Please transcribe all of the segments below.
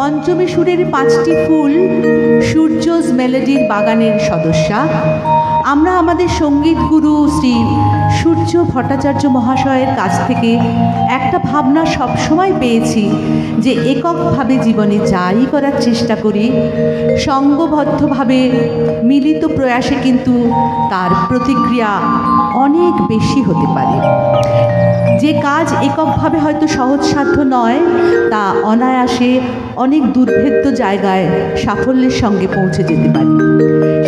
পঞ্চমী সুরের 5টি ফুল সূর্যস মেলোডির বাগানের সদস্যা। আমরা আমাদের সঙ্গীত গুরু শ্রী সূর্য ভট্টাচার্য মহাশয়ের কাছ থেকে একটা ভাবনা সবসময় পেয়েছি যে এককভাবে জীবনে যাই করার চেষ্টা করি, সঙ্গবদ্ধভাবে মিলিত প্রয়াসে কিন্তু তার প্রতিক্রিয়া অনেক বেশি হতে পারে। যে কাজ এককভাবে হয়তো সহজসাধ্য নয়, তা অনায়াসে অনেক দুর্ভেদ্য জায়গায় সাফল্যের সঙ্গে পৌঁছে যেতে পারে।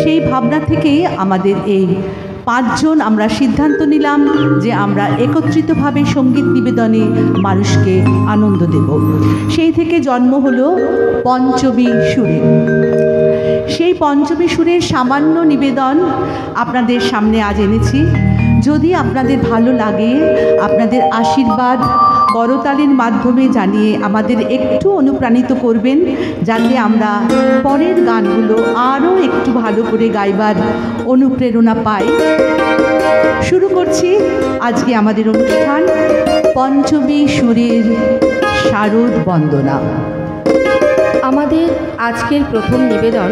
সেই ভাবনা থেকেই আমাদের এই 5 জন আমরা সিদ্ধান্ত নিলাম যে আমরা একত্রিতভাবে সঙ্গীত নিবেদনে মানুষকে আনন্দ দেব। সেই থেকে জন্ম হলো পঞ্চমী সুরের। সেই পঞ্চমী সুরের সামান্য নিবেদন আপনাদের সামনে আজ এনেছি। যদি আপনাদের ভালো লাগে, আপনাদের আশীর্বাদ করতালির মাধ্যমে জানিয়ে আমাদের একটু অনুপ্রাণিত করবেন, যাতে আমরা পরের গানগুলো আরও একটু ভালো করে গাইবার অনুপ্রেরণা পাই। শুরু করছি আজকে আমাদের অনুষ্ঠান পঞ্চমী সুরের শারদ বন্দনা। আমাদের আজকের প্রথম নিবেদন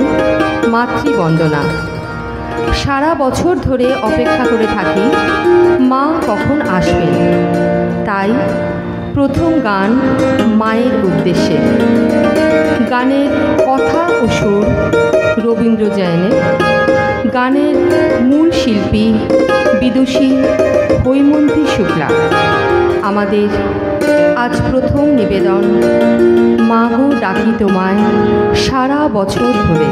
মাতৃবন্দনা। সারা বছর ধরে অপেক্ষা করে থাকি মা কখন আসবেন, তাই প্রথম গান মায়ের উদ্দেশ্যে। গানের কথা ও সুর রবীন্দ্র জৈনের, গানের মূল শিল্পী বিদুষী হৈমন্তী শুক্লা। আমাদের আজ প্রথম নিবেদন মা গো ডাকি তোমায় সারা বছর ধরে।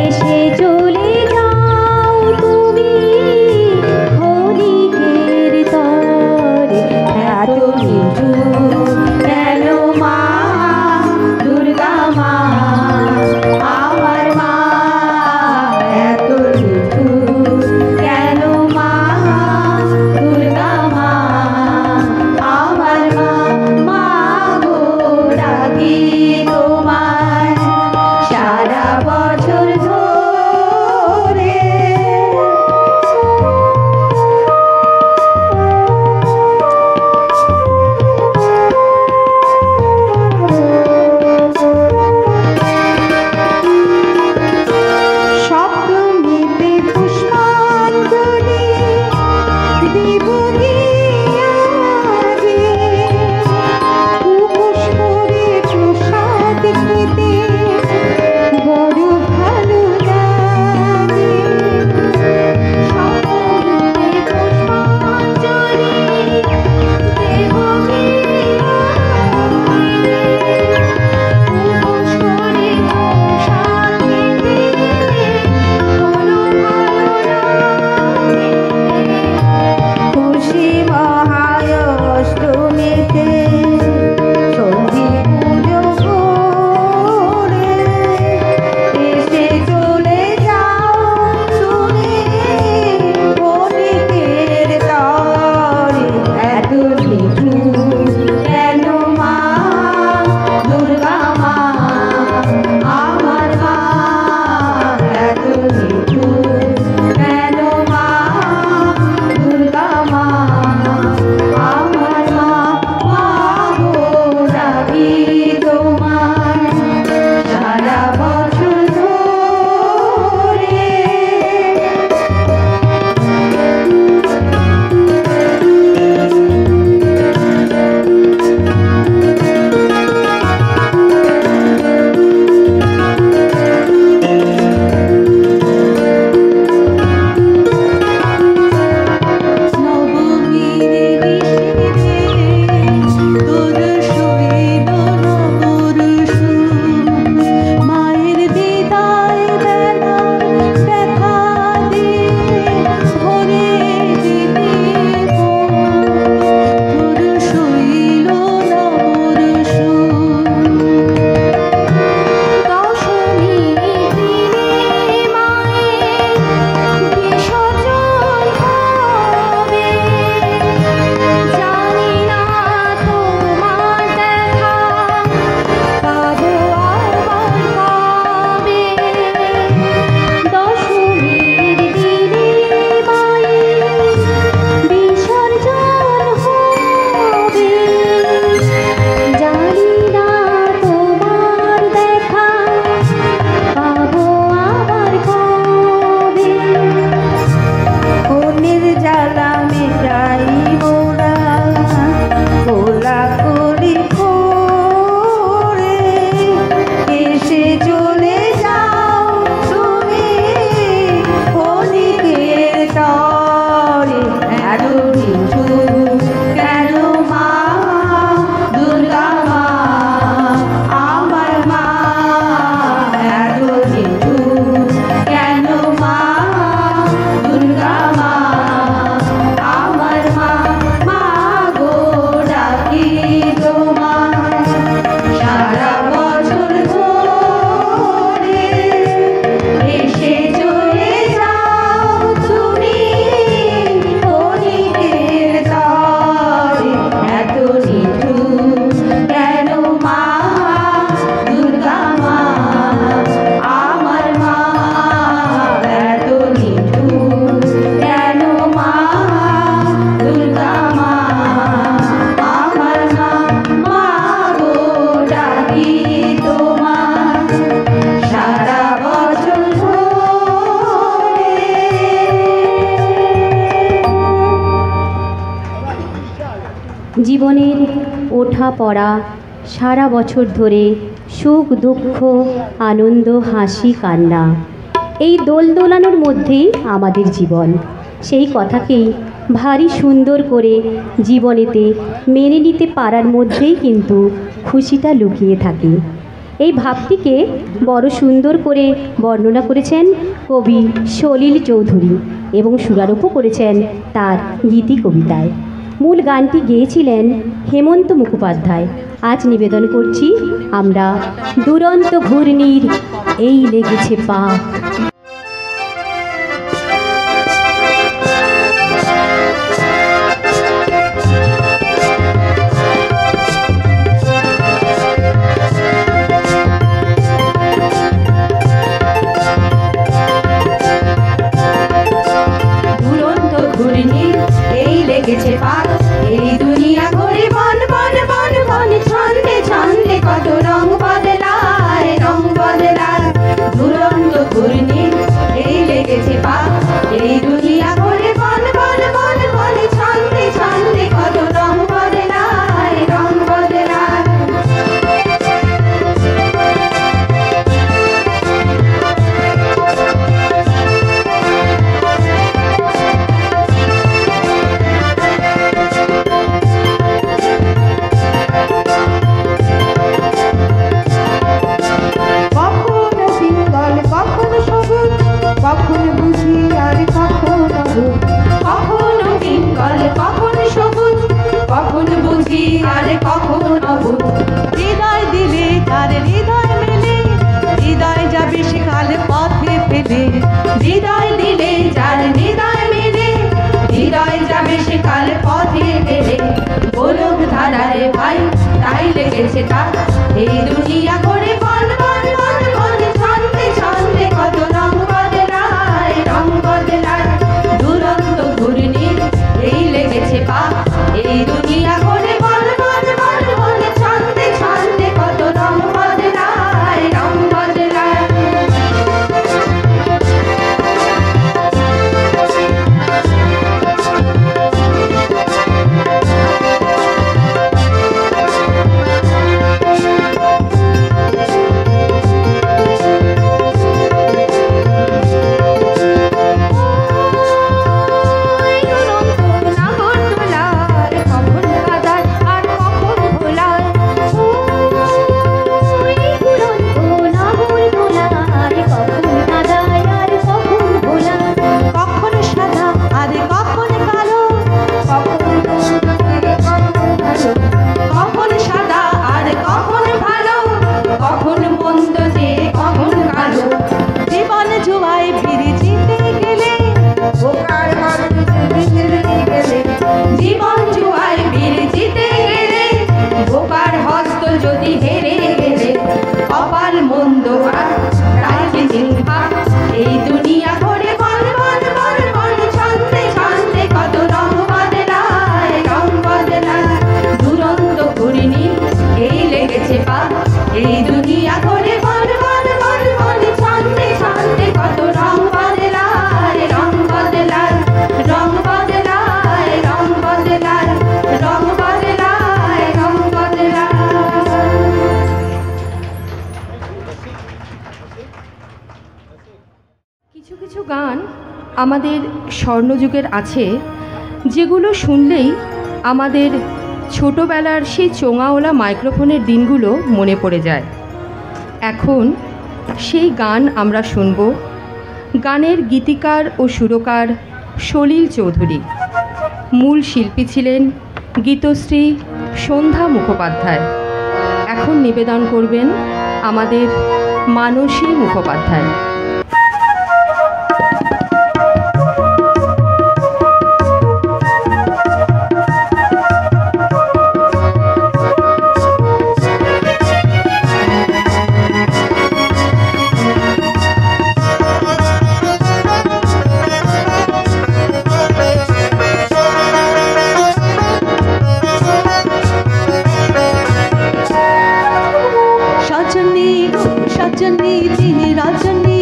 এসে জীবনের ওঠা পড়া, সারা বছর ধরে সুখ দুঃখ আনন্দ হাসি কান্না, এই দোল দোলানোর মধ্যেই আমাদের জীবন। সেই কথাকেই ভারী সুন্দর করে জীবনেতে মেনে নিতে পারার মধ্যেই কিন্তু খুশিটা লুকিয়ে থাকে। এই ভাবটিকে বড় সুন্দর করে বর্ণনা করেছেন কবি সলিল চৌধুরী এবং সুরারোপও করেছেন তার গীতি কবিতায়। মূল গানটি গেয়েছিলেন হেমন্ত মুখোপাধ্যায়। আজ নিবেদন করছি আমরা দুরন্ত ঘূর্ণির এই লেগেছে পাক। এই দুনিয়া ঘুরে বন বন বন বন, ছন্দে ছন্দে কত রং বদলায় রং বদলায়। দুরন্ত ঘূর্ণি এই লেগেছে পাক, এই দুনিয়া ঘুরে বন বন বন বন, ছন্দে ছন্দে কত রং বদলায় রং বদলায়। কখন বুঝি আর কখন অবুঝ, কখনো পিঙ্গল কখন সবুজ, কখন বুঝি আর কখন অবুঝ। হৃদয় দিলে তার হৃদয় মেলে, হৃদয় যাবে সেকাল পথে ফেলে। হৃদয় দিলে যার হৃদয় মেলে, হৃদয় যাবে সেকাল পথে ফেলে। গোলক ধারায় ভাই তাই লেগেছে তার, এই দুনিয়া করে বন বন বন বন, ছন্দে ছন্দে কত রং বদলায় রং বদলায়। দুরন্ত ঘূর্ণি এই লেগেছে পাক, এই দুনিয়া করে বন বন বন বন, ছন্দে ছন্দে কত রং বদলায় রং বদলায়। জীবন জুয়ায় বীর জিতে গেলে, বোকার হস্ত যদি হেরে গেলে, কপাল মন্দ আর রাখে চিন্তা। এই দুনিয়া ঘুরে বন বন বন বন, ছন্দে ছন্দে কত রং বদলায় রং বদলায়। দুরন্ত ঘূর্ণি এই লেগেছে পাক, এই দুনিয়া ঘুরে বন বন বন বন, ছন্দে ছন্দে কত রং বদলায় রং বদলায় রং বদলায় রং বদলায় রং বদলায় রং বদলায়। কিছু কিছু গান আমাদের স্বর্ণযুগের আছে, যেগুলো শুনলেই আমাদের ছোটোবেলার সেই চোঙাওলা মাইক্রোফোনের দিনগুলো মনে পড়ে যায়। এখন সেই গান আমরা শুনব। গানের গীতিকার ও সুরকার সলিল চৌধুরী। মূল শিল্পী ছিলেন গীতশ্রী সন্ধ্যা মুখোপাধ্যায়। এখন নিবেদন করবেন আমাদের মানসী মুখোপাধ্যায়। সজনী তিনি রজনী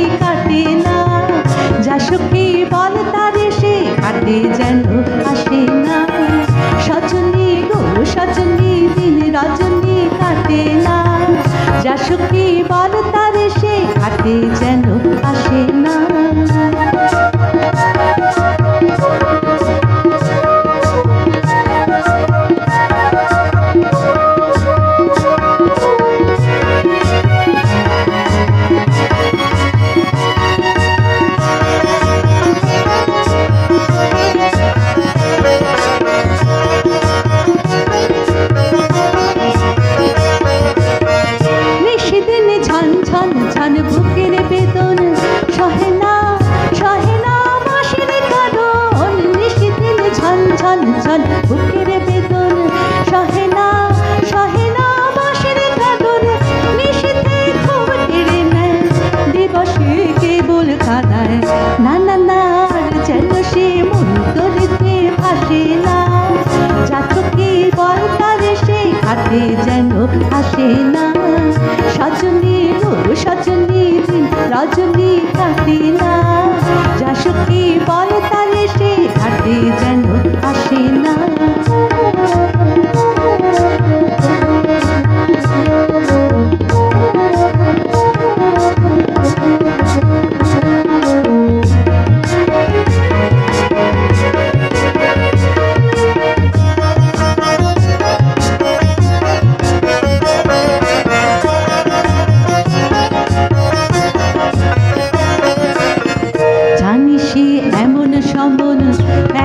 ছন বুকের বেদন সহে না বাঁশের কাঁদন নিশীথে খুব কেড়ে নেয় দিবসে কেবল কাঁদায় না না না যেন সে মন্তরেতে ভাসে না যাচকে বল তারে সে ঘাটে যেন আসে না সজনী সজনী দিন রজনী কাটে না যাচকে বল তারে সে ঘাটে যেন আসে না।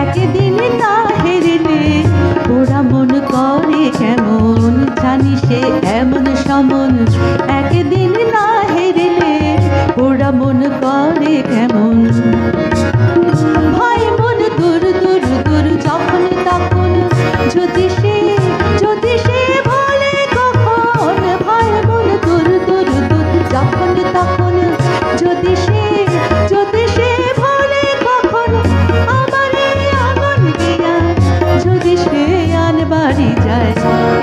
একদিন না হেরলে ওরা মন করে কেমন জানি সে এমন সমন একদিন না হেরলে ওরা মন করে কেমন ভয় মন দূর দূর দূর যখন তখন যদি সে ভোলে কখন ভয় মন দূর দূর দূর যখন তখন যদি সে ভোলে কখন যদি সে আনবাড়ি যায়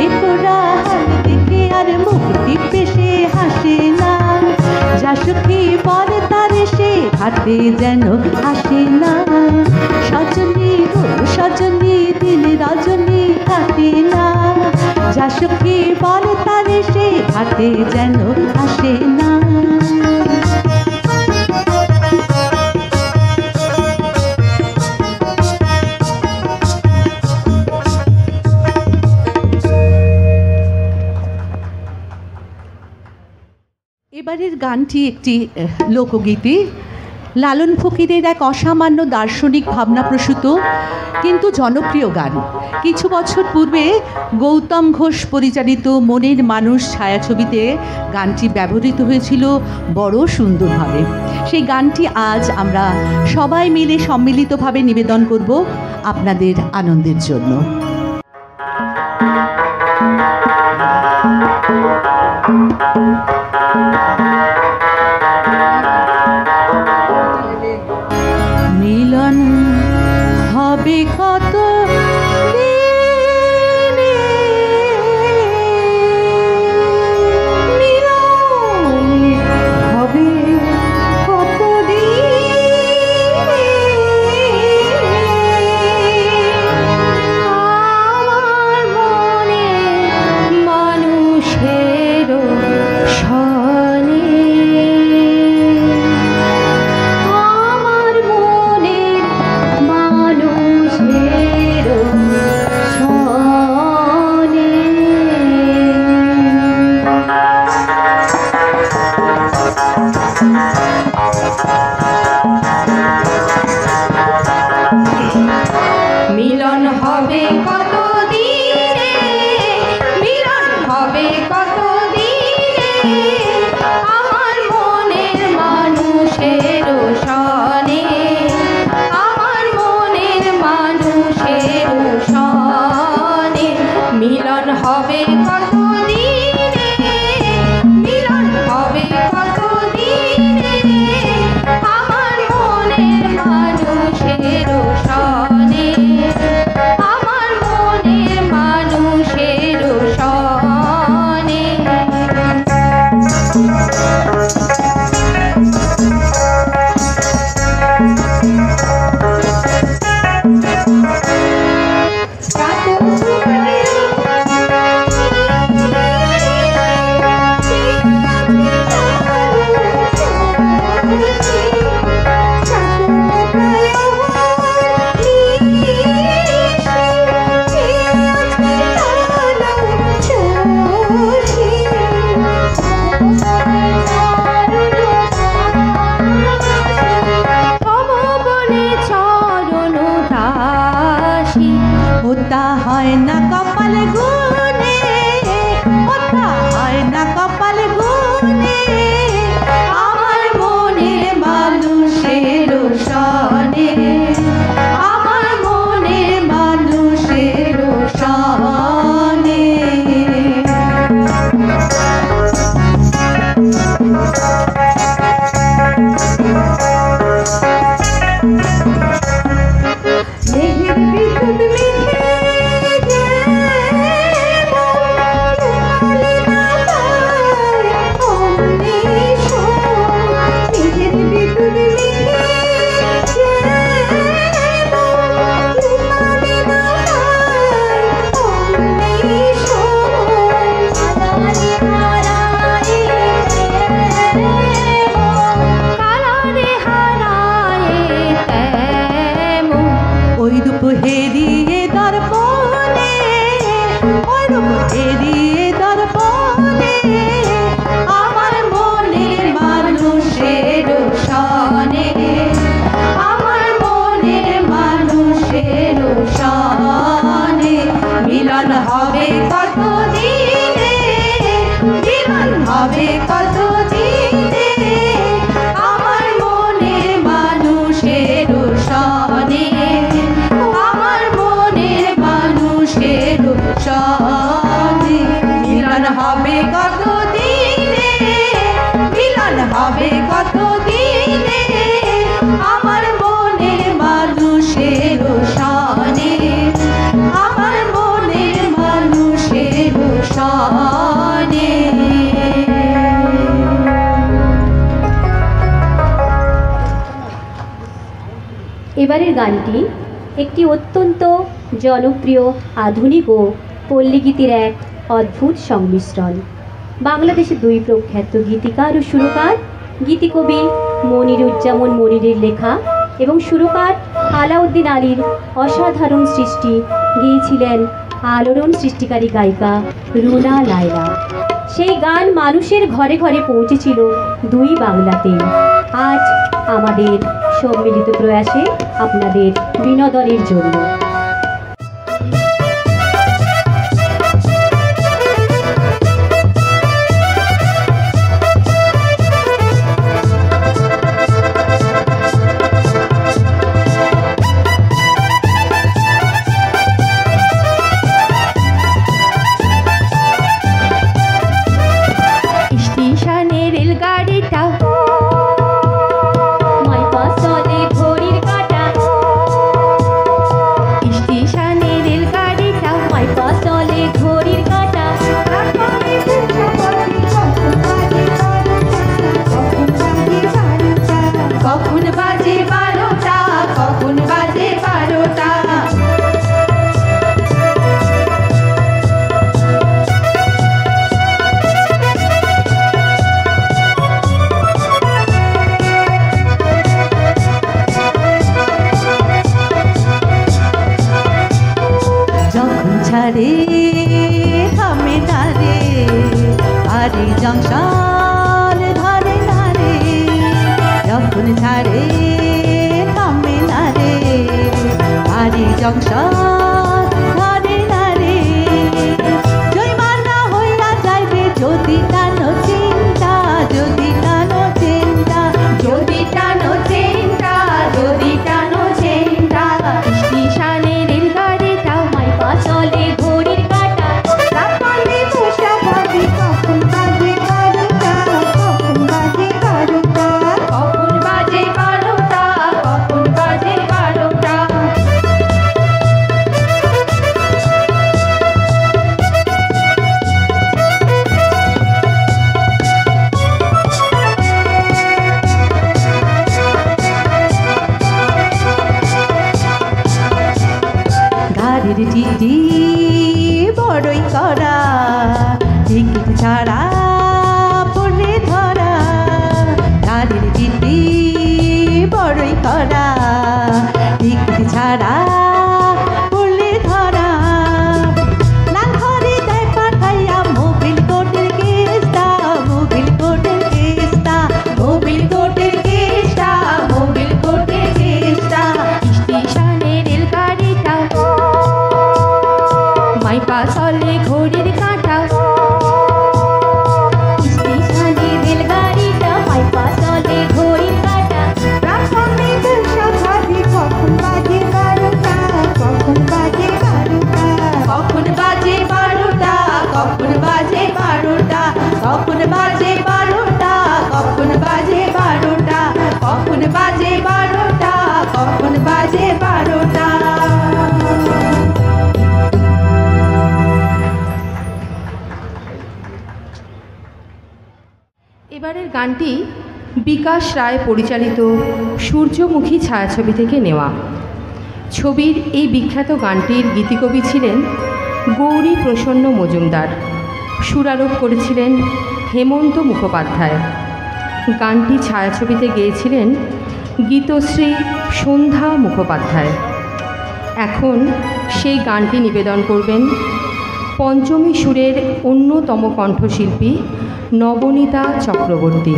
এ পোড়া হাল দেখে আর মুখ টিপে সে হাসে না যা সুখী বল তারে সে ঘাটে যেন আসে না সজনী দিন রজনী কাটে না যা সুখী বল তারে সে ঘাটে যেন আসে না। এবারের গানটি একটি লোকগীতি লালন ফকিরের এক অসামান্য দার্শনিক ভাবনাপ্রসূত কিন্তু জনপ্রিয় গান। কিছু বছর পূর্বে গৌতম ঘোষ পরিচালিত মনের মানুষ ছায়াছবিতে গানটি ব্যবহৃত হয়েছিল বড় সুন্দরভাবে। সেই গানটি আজ আমরা সবাই মিলে সম্মিলিতভাবে নিবেদন করব আপনাদের আনন্দের জন্য। মিলন হবে কত দিনে মিলন হবে কত দিনে আমার মনে মানুষের সনে আমার মনের মানুষের ছনে মিলন হবে কত দিনে মিলন হবে কত দিনে আমার মনের মানুষের সনে আমার মনের মানুষের সনে মিলন হবে কত দিনে মিলন হবে কত দিনে আমার মনের মানুষের সনে আমার মনের মানুষের সনে। ওটা হয় না কপাল গুনে ওটা হয় না কপাল গুনে আমার মনের মানুষের সনে আমার মনের মানুষের এবারের গানটি একটি অত্যন্ত জনপ্রিয় আধুনিক ও পল্লীগীতির এক অদ্ভুত সংমিশ্রণ। বাংলাদেশের দুই প্রখ্যাত গীতিকার ও সুরকার, গীতিকবি মনিরুজ্জামান মনিরের লেখা এবং সুরকার আলাউদ্দিন আলীর অসাধারণ সৃষ্টি গেয়েছিলেন আলোড়ন সৃষ্টিকারী গায়িকা রুনা লায়লা। সেই গান মানুষের ঘরে ঘরে পৌঁছেছিল দুই বাংলাতেই। আজ আমাদের সম্মিলিত প্রয়াসে আপনাদের বিনোদনের জন্য ধারে থামে ধারে আরে জংশন ধারে ধারে যখন ধারে থামে ধারে আরে জংশন ধারে ধারে জয়মানা হইয়া যাইবে যদি টানো চিন্তা যদি টানো চিন্তা যদি টানো চিন্তা যদি টানো চিন্তা স্টেশনে রেলগাড়িটা মাইপা চলে ঘড়ির কাঁটা রাপালে বসা ভাবি কখন বাজে 12টা কখন বাজে 12টা কখন বাজে 12টা কখন বাজে 12টা গাড়ির টিটি বড়ই করা টিকিট ছাড়া পড়ে ধরা গাড়ির টিটি বড়ই করা টিকিট ছাড়া পড়লে ধরা লাল ঘরে দেয় পাঠাইয়া মোবিল কোটের কেসটা মোবিল কোটের কেসটা মোবিল কোটের কেসটা মোবিল কোটের কেসটা স্টেশনে রেলগাড়িটা মাইপা চলে ঘড়ির কাঁটা স্টেশনে রেলগাড়িটা মাইপা চলে ঘড়ির কাঁটা রাপালে বসা ভাবি কখন বাজে 12টা কখন বাজে 12টা কখন বাজে 12টা কখন বাজে 12টা কখন বাজে 12টা কখন বাজে 12টা কখন বাজে 12টা কখন বাজে 12টা এবারের গানটি বিকাশ রায় পরিচালিত সূর্যমুখী ছায়াছবি থেকে নেওয়া। ছবির এই বিখ্যাত গানটির গীতিকবি ছিলেন গৌরী প্রসন্ন মজুমদার, সুরারোপ করেছিলেন হেমন্ত মুখোপাধ্যায়। গানটি ছায়াছবিতে গেয়েছিলেন গীতশ্রী সন্ধ্যা মুখোপাধ্যায়। এখন সেই গানটি নিবেদন করবেন পঞ্চমী সুরের অন্যতম কণ্ঠশিল্পী নবনীতা চক্রবর্তী।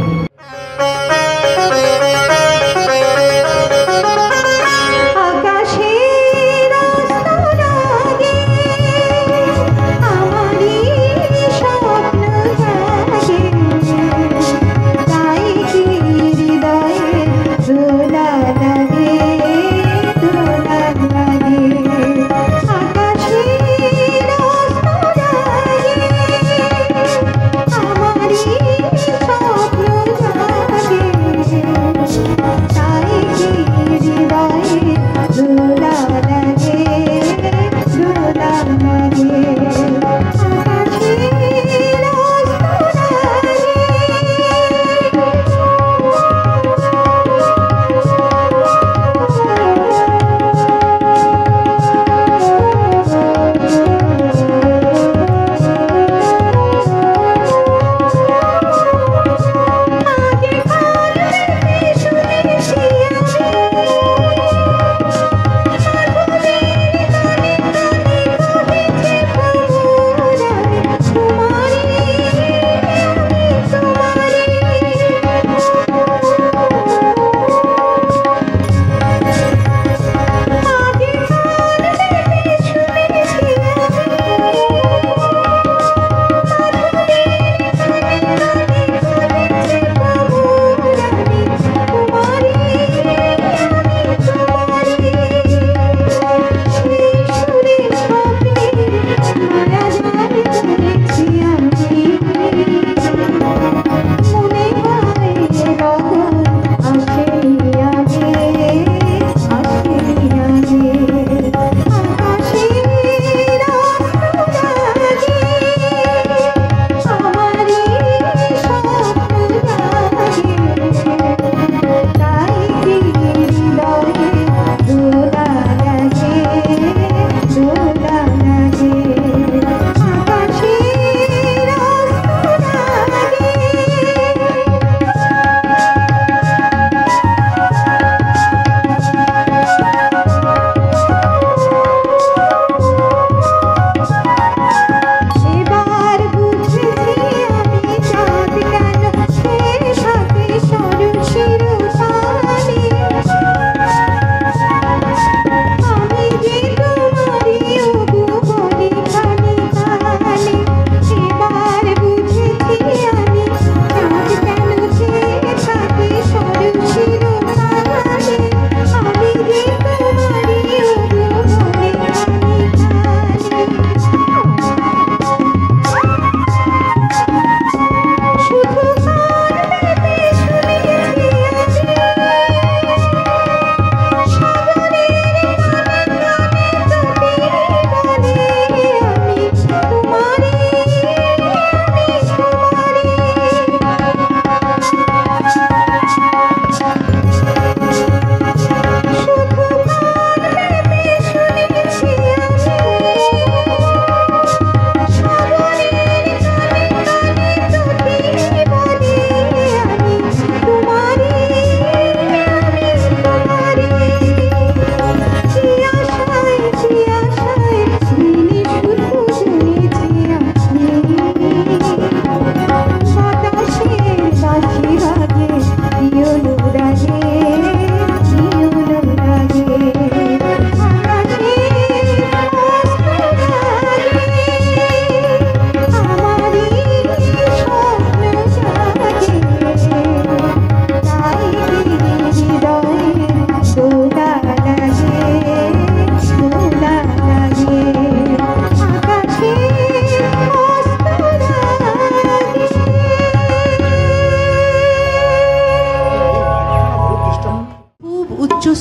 আকাশের আস্তরাগে আমারই স্বপ্ন জাগে তাই কি হৃদয়ে দোলা লাগে দোলা লাগে আকাশের আস্তরাগে আমারই স্বপ্ন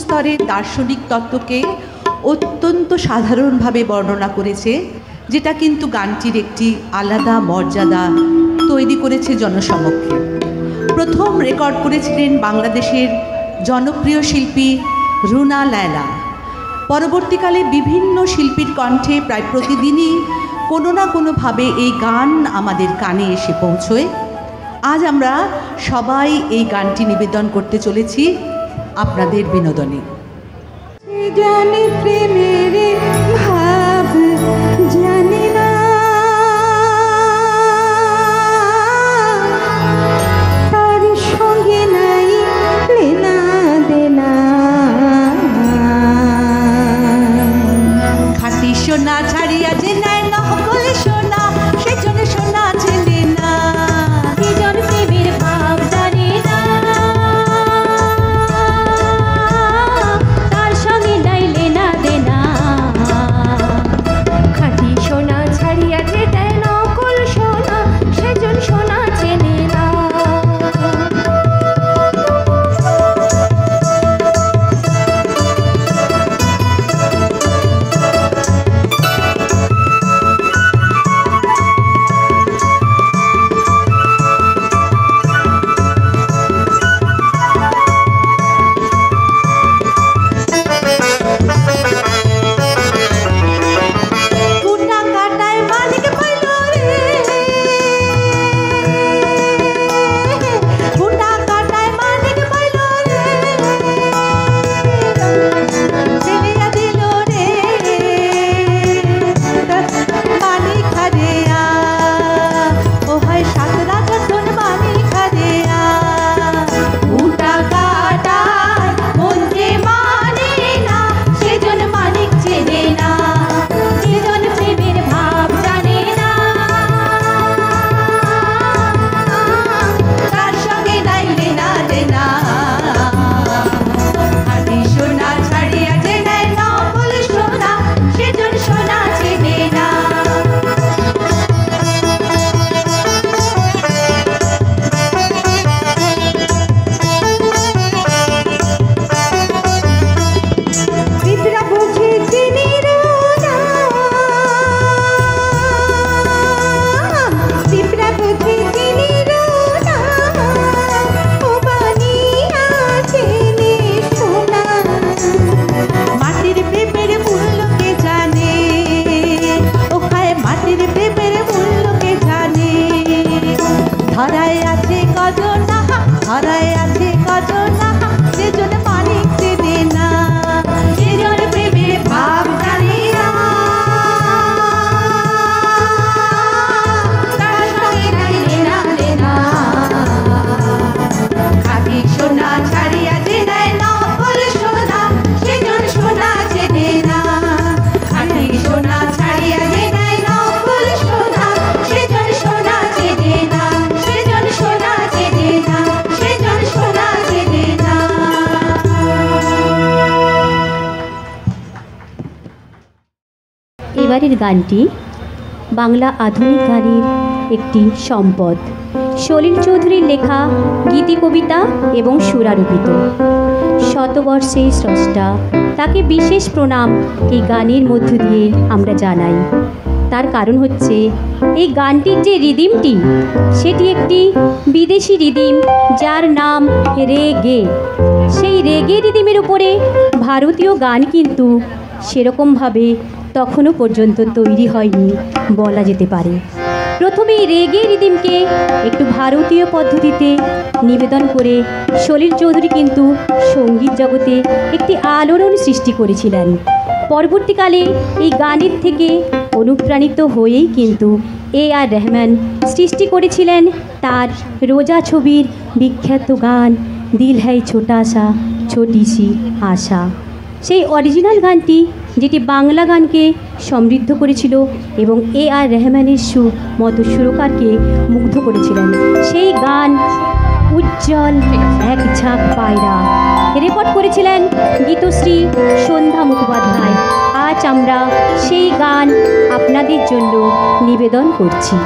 স্তরের দার্শনিক তত্ত্বকে অত্যন্ত সাধারণভাবে বর্ণনা করেছে, যেটা কিন্তু গানটির একটি আলাদা মর্যাদা তৈরি করেছে জনসমক্ষে। প্রথম রেকর্ড করেছিলেন বাংলাদেশের জনপ্রিয় শিল্পী রুনা লায়লা। পরবর্তীকালে বিভিন্ন শিল্পীর কণ্ঠে প্রায় প্রতিদিনই কোনো না কোনোভাবে এই গান আমাদের কানে এসে পৌঁছয়। আজ আমরা সবাই এই গানটি নিবেদন করতে চলেছি আপনাদের বিনোদনে। জানে প্রেমের ভাব জানে না, তার সঙ্গে নাই লেনা দেনা। খাঁটি সোনা ছাড়িয়া যে নেয় নকল সোনা, সেজন্য সোনা চেনে না। সেজন প্রেমের ভাব জানে না, তার সঙ্গে নাই লেনা দেনা। খাঁটি সোনা ছাড়িয়া যে দেয় নকল সোনা, সেজন সোনা চেনে না। কুটা কাটায় মালিক পাইল রে, কুটা কাটায় মালিক পাইল রে, ফেলিয়া দিল রে মালিক হারিয়া। ও হয় সাত রাজাতন মালিক হারিয়া। কুটা কাটায় মন যে মানে না, সেজন মালিক চেনে না। সেজন প্রেমের ভাব জানে না, তার সঙ্গে নাই লেনা দেনা। খাঁটি সোনা ছাড়িয়া যে নেয় নকল সোনা, সেজন সোনা চেনে না। পিঁপড়া বুঝি চিনির না, পিঁপড়া বুঝি চিনির না, ও বানিয়া চিনি সোনা। মাটির পেঁপের মূল্য কে জানে, ও খায় মাটির পেঁপের মূল্য কে জানে। ধরায় আছে কজনা, ধরায় আছে কজনা, সেজন মালিক চেনে না। সেজন প্রেমের ভাব জানে না, তার সঙ্গে নাই লেনা দেনা। খাঁটি সোনা ছাড়িয়া যে নেয় নকল সোনা, সেজন সোনা চেনে না। খাঁটি সোনা ছাড়িয়া যে নেয় নকল সোনা, সেজন সোনা চেনে না। সেজন সোনা চেনে না, সেজন সোনা চেনে না। এবারের গানটি বাংলা আধুনিক গানের একটি সম্পদ। সলিল চৌধুরীর লেখা গীতি কবিতা এবং সুরারোপিত। শতবর্ষের স্রষ্টা, তাকে বিশেষ প্রণাম এই গানের মধ্য দিয়ে আমরা জানাই। তার কারণ হচ্ছে এই গানটির যে রিদিমটি, সেটি একটি বিদেশি রিদিম, যার নাম রেগে। সেই রেগে রিদিমের উপরে ভারতীয় গান কিন্তু সেরকমভাবে তখনও পর্যন্ত তৈরি হয়নি বলা যেতে পারে। প্রথমে এই রেগে রিদিমকে একটু ভারতীয় পদ্ধতিতে নিবেদন করে সলিল চৌধুরী কিন্তু সঙ্গীত জগতে একটি আলোড়ন সৃষ্টি করেছিলেন। পরবর্তীকালে এই গানের থেকে অনুপ্রাণিত হয়েই কিন্তু A.R. রহমান সৃষ্টি করেছিলেন তার রোজা ছবির বিখ্যাত গান দিল হ্যায় ছোটা সা ছোটি সি আশা। সেই অরিজিনাল গানটি যেটি বাংলা গানকে সমৃদ্ধ করেছিল এবং A.R. রহমানের মতো সুরকারকে মুগ্ধ করেছিলেন। সেই গান উজ্জ্বল এক ঝাঁক পায়রা রেকর্ড করেছিলেন গীতশ্রী সন্ধ্যা মুখোপাধ্যায়। আজ আমরা সেই গান আপনাদের জন্য নিবেদন করছি।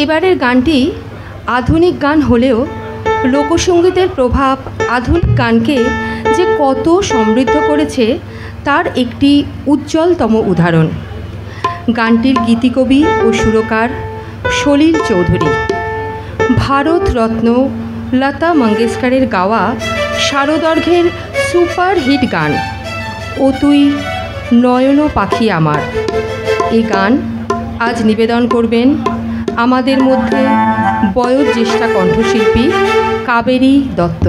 এবারের গানটি আধুনিক গান হলেও লোকসঙ্গীতের প্রভাব আধুনিক গানকে যে কত সমৃদ্ধ করেছে তার একটি উজ্জ্বলতম উদাহরণ। গানটির গীতিকবি ও সুরকার সলিল চৌধুরী। ভারতরত্ন লতা মঙ্গেশকরের গাওয়া সারদর্ঘের সুপারহিট গান ও তুই নয়ন পাখি আমার। এই গান আজ নিবেদন করবেন আমাদের মধ্যে বয়োজ্যেষ্ঠ কণ্ঠশিল্পী কাবেরী দত্ত।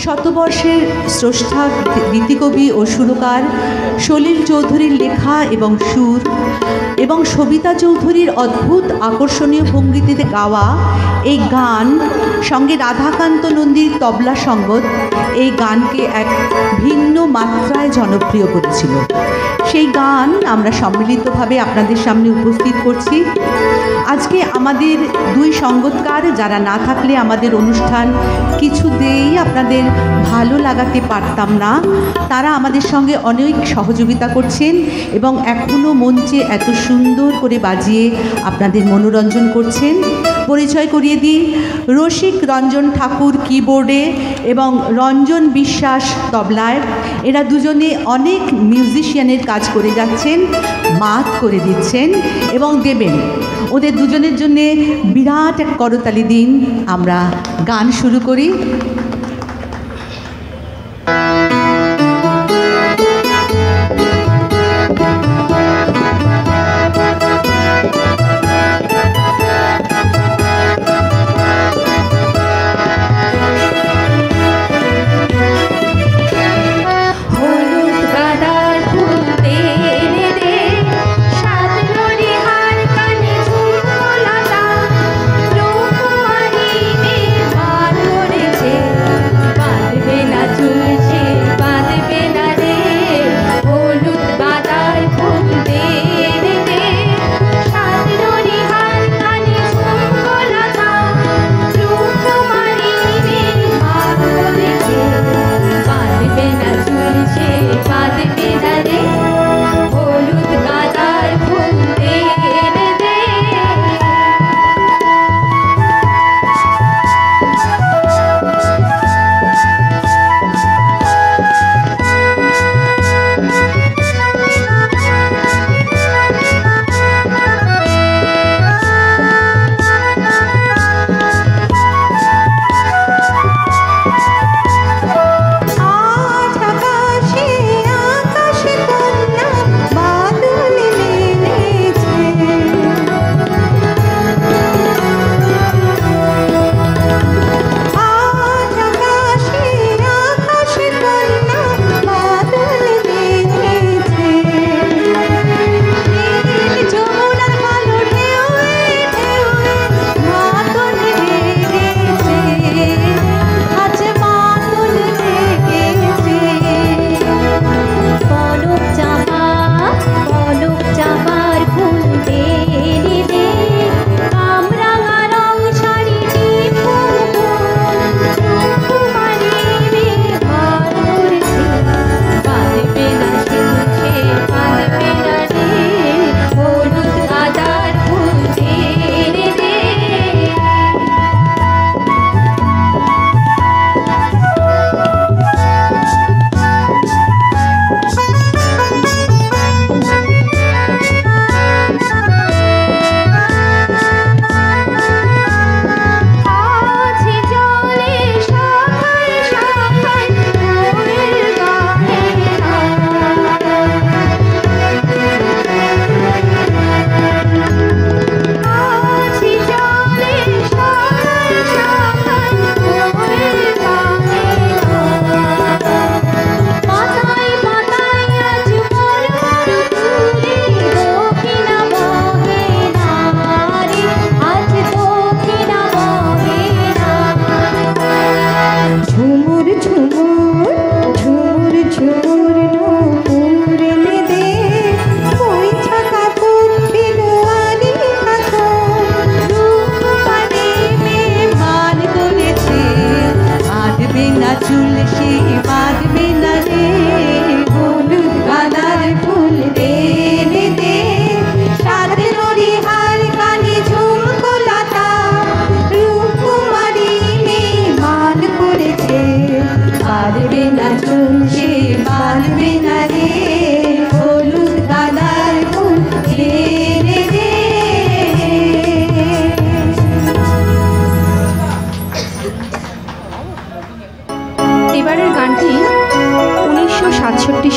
শতবর্ষের স্রষ্টা গীতিকবি ও সুরকার সলিল চৌধুরীর লেখা এবং সুর এবং সবিতা চৌধুরীর অদ্ভুত আকর্ষণীয় ভঙ্গিতে গাওয়া এই গান সঙ্গে রাধাকান্ত নন্দীর তবলা সঙ্গত এই গানকে এক ভিন্ন মাত্রায় জনপ্রিয় করেছিল। সেই গান আমরা সম্মিলিতভাবে আপনাদের সামনে উপস্থিত করছি। আজকে আমাদের দুই সঙ্গীতকার যারা না থাকলে আমাদের অনুষ্ঠান কিছুতেই আপনাদের ভালো লাগাতে পারতাম না, তারা আমাদের সঙ্গে অনেক সহযোগিতা করছেন এবং এখনও মঞ্চে এত সুন্দর করে বাজিয়ে আপনাদের মনোরঞ্জন করছেন। পরিচয় করিয়ে দিই, রসিক রঞ্জন ঠাকুর কিবোর্ডে এবং রঞ্জন বিশ্বাস তবলায়। এরা দুজনে অনেক মিউজিশিয়ানের কাজ করে যাচ্ছেন, মাত করে দিচ্ছেন এবং দেবেন। ওদের দুজনের জন্যে বিরাট এক করতালি দিন। আমরা গান শুরু করি।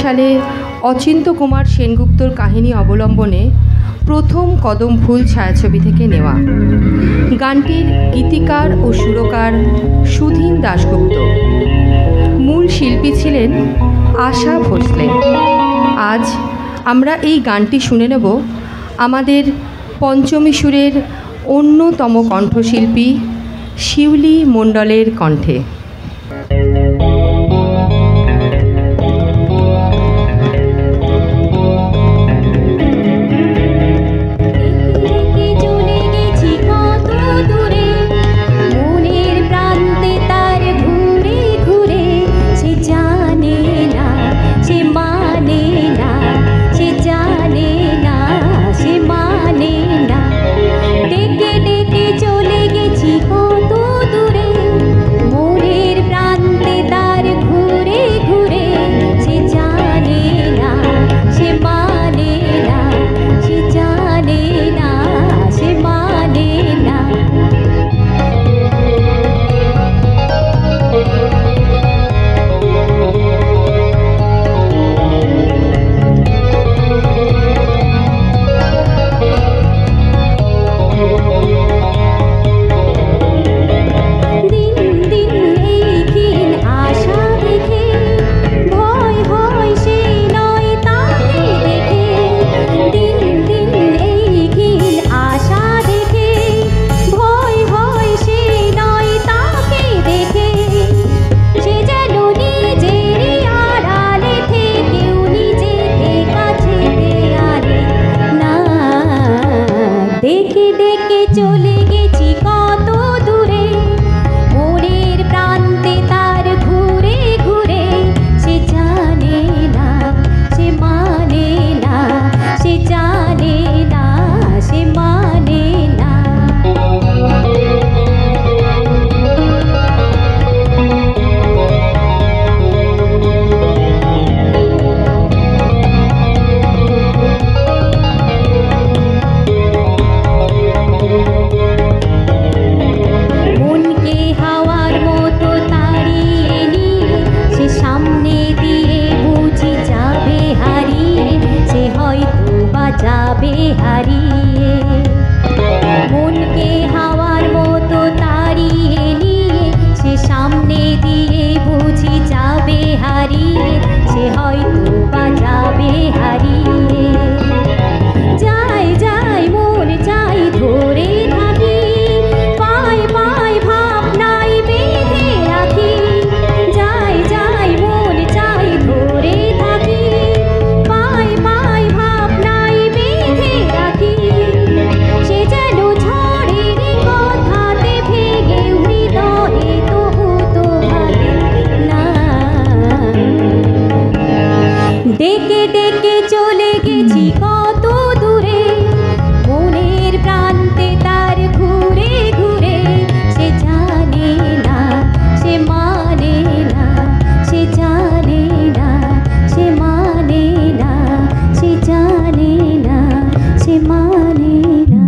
সালে অচিন্ত্য কুমার সেনগুপ্তর কাহিনী অবলম্বনে প্রথম কদম ফুল ছায়াছবি থেকে নেওয়া। গানটির গীতিকার ও সুরকার সুধীন দাশগুপ্ত। মূল শিল্পী ছিলেন আশা ভোসলে। আজ আমরা এই গানটি শুনে নেব আমাদের পঞ্চমী সুরের অন্যতম কণ্ঠশিল্পী শিউলি মণ্ডলের কণ্ঠে। ঘুরে ঘুরে সে হয়তো বা যাবে হারিয়ে। যাই যাই মন চাই ধরে থাকি, পাই পাই ভাবনাই বেঁধে রাখি। যাই যাই মন চাই ধরে থাকি, পাই পাই ভাবনাই বেঁধে রাখি। সে যেন ঝড়ের কথাতে ভেঙে হৃদয়ে তবু তো ভাগে না। ডেকে ডেকে চলে গেছি কত দূরে, মনের প্রান্তে তার ঘুরে ঘুরে। সে জানে না, সে মানে না, সে জানে না, সে মানে না, সে জানে না, সে মানে না।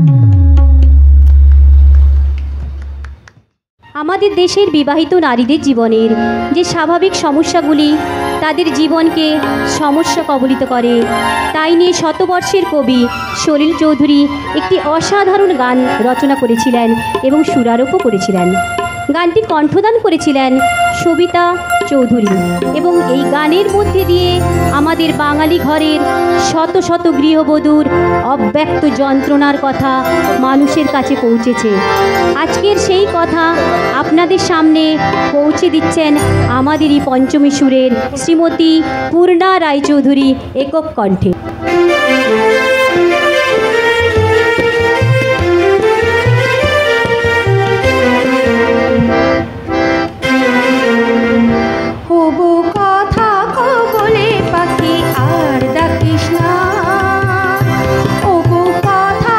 আমাদের দেশের বিবাহিত নারীদের জীবনের যে স্বাভাবিক সমস্যাগুলি তাদের জীবনকে সমস্যা কবলিত করে, তাই নিয়ে শতবর্ষের কবি সলিল চৌধুরী একটি অসাধারণ গান রচনা করেছিলেন এবং সুরারোপও করেছিলেন। গানটি কণ্ঠদান করেছিলেন সবিতা চৌধুরী এবং এই গানের মধ্যে দিয়ে আমাদের বাঙালি ঘরের শত শত গৃহবধূর অব্যক্ত যন্ত্রণার কথা মানুষের কাছে পৌঁছেছে। আজকের সেই কথা আপনাদের সামনে পৌঁছে দিচ্ছেন আমাদেরই পঞ্চমী সুরের শ্রীমতী পূর্ণা রায়চৌধুরী একক কণ্ঠে। হবু কথা বলে পাখি আর ডাকিস না, ওগো কথা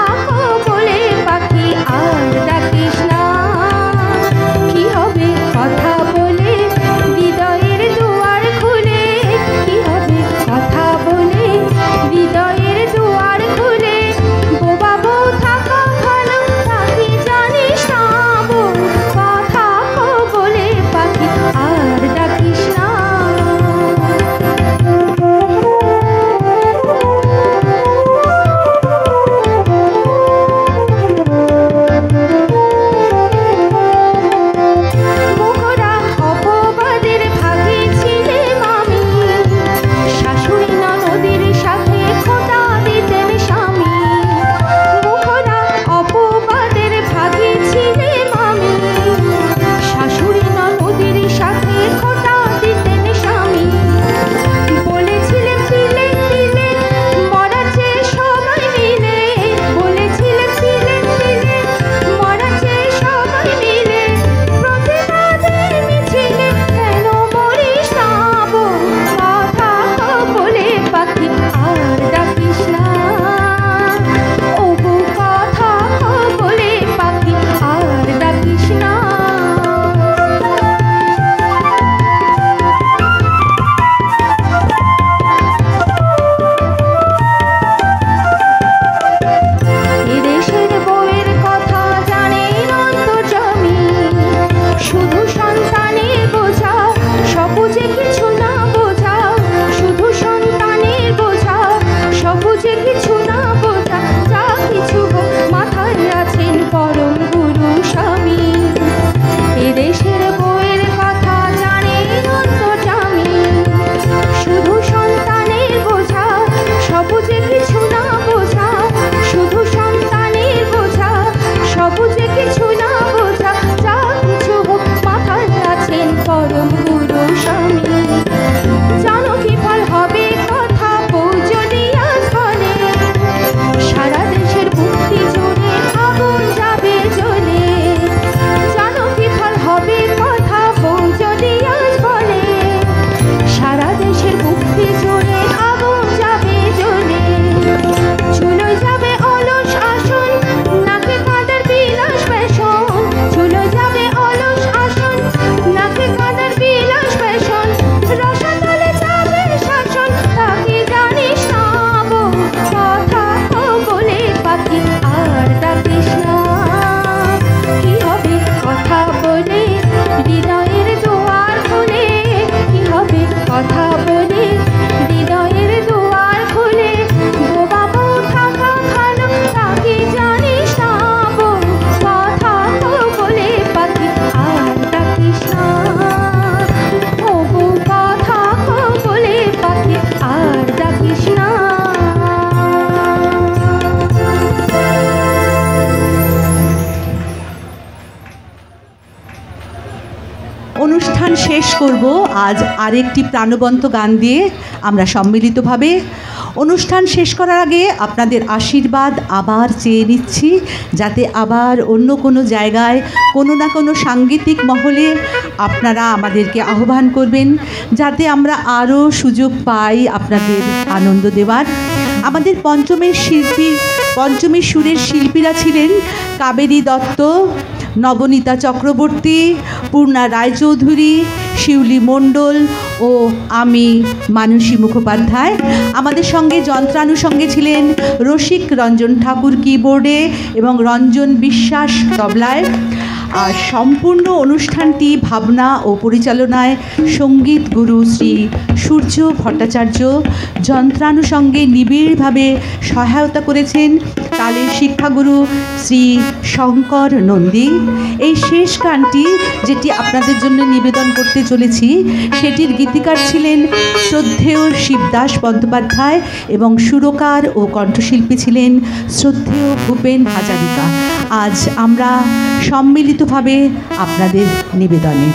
বলে পাখি আর ডাকিস না। কি হবে কথা বলে হৃদয়ের দুয়ার খুলে, কি হবে কথা বলে করব আজ আরেকটি প্রাণবন্ত গান দিয়ে আমরা সম্মিলিতভাবে। অনুষ্ঠান শেষ করার আগে আপনাদের আশীর্বাদ আবার চেয়ে নিচ্ছি, যাতে আবার অন্য কোনো জায়গায় কোনো না কোনো সাংগীতিক মহলে আপনারা আমাদেরকে আহ্বান করবেন, যাতে আমরা আরও সুযোগ পাই আপনাদের আনন্দ দেওয়ার। আমাদের পঞ্চমী সুরের শিল্পীরা ছিলেন কাবেরী দত্ত, নবনীতা চক্রবর্তী, পূর্ণা রায়চৌধুরী, শিউলি মণ্ডল ও আমি মানসী মুখোপাধ্যায়। আমাদের সঙ্গে যন্ত্রানুষঙ্গে ছিলেন রসিক রঞ্জন ঠাকুর কিবোর্ডে এবং রঞ্জন বিশ্বাস তবলায়। আর সম্পূর্ণ অনুষ্ঠানটি ভাবনা ও পরিচালনায় সঙ্গীত গুরু শ্রী সূর্য ভট্টাচার্য। যন্ত্রানুষঙ্গে নিবিড়ভাবে সহায়তা করেছেন তালের শিক্ষাগুরু শ্রী শঙ্কর নন্দী। এই শেষ গানটি যেটি আপনাদের জন্য নিবেদন করতে চলেছি, সেটির গীতিকার ছিলেন শ্রদ্ধেয় শিবদাস বন্দ্যোপাধ্যায় এবং সুরকার ও কণ্ঠশিল্পী ছিলেন শ্রদ্ধেয় ভূপেন হাজারিকা। আজ আমরা সম্মিলিতভাবে আপনাদের নিবেদনে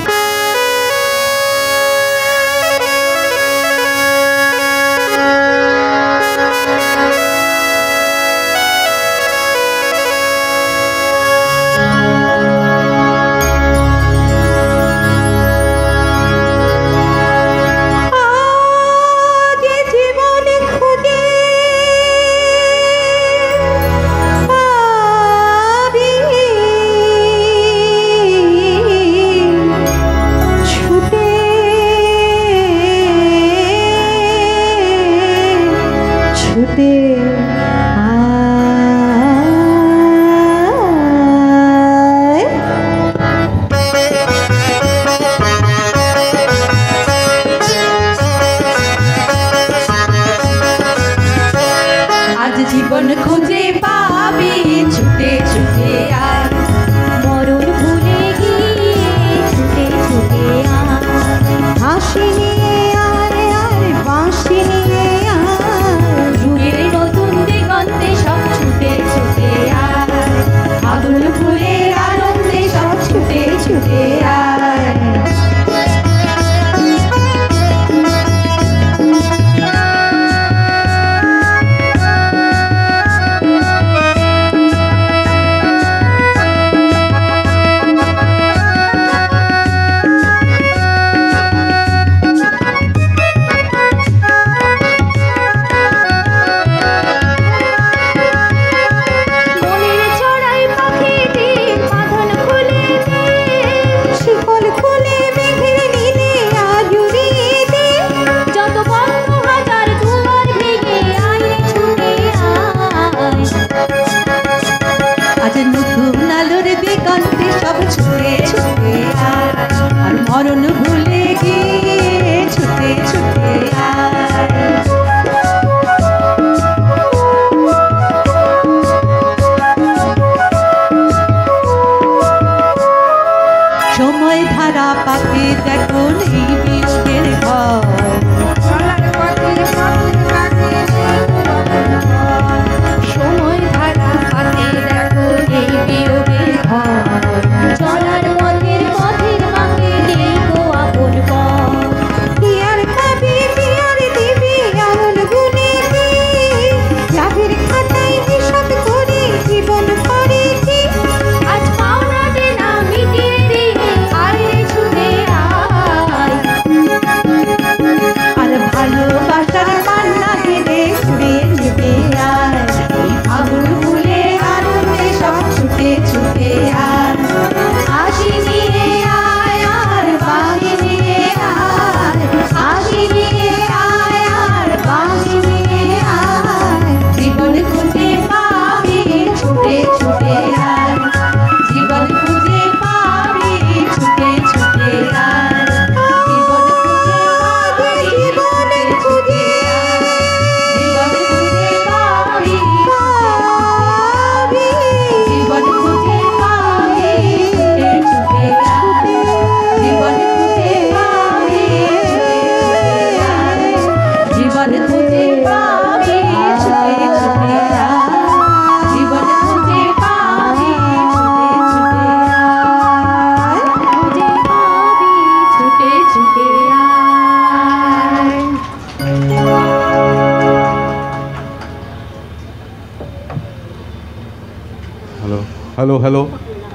হ্যালো হ্যালো হ্যালো।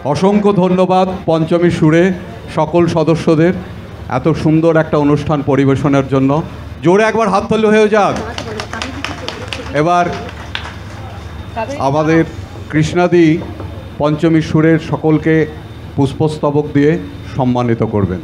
অসংখ্য ধন্যবাদ পঞ্চমী সুরে সকল সদস্যদের এত সুন্দর একটা অনুষ্ঠান পরিবেশনের জন্য। জোরে একবার হাততালি হয়ে যাক। এবার আমাদের কৃষ্ণাদি পঞ্চমী সুরের সকলকে পুষ্পস্তবক দিয়ে সম্মানিত করবেন।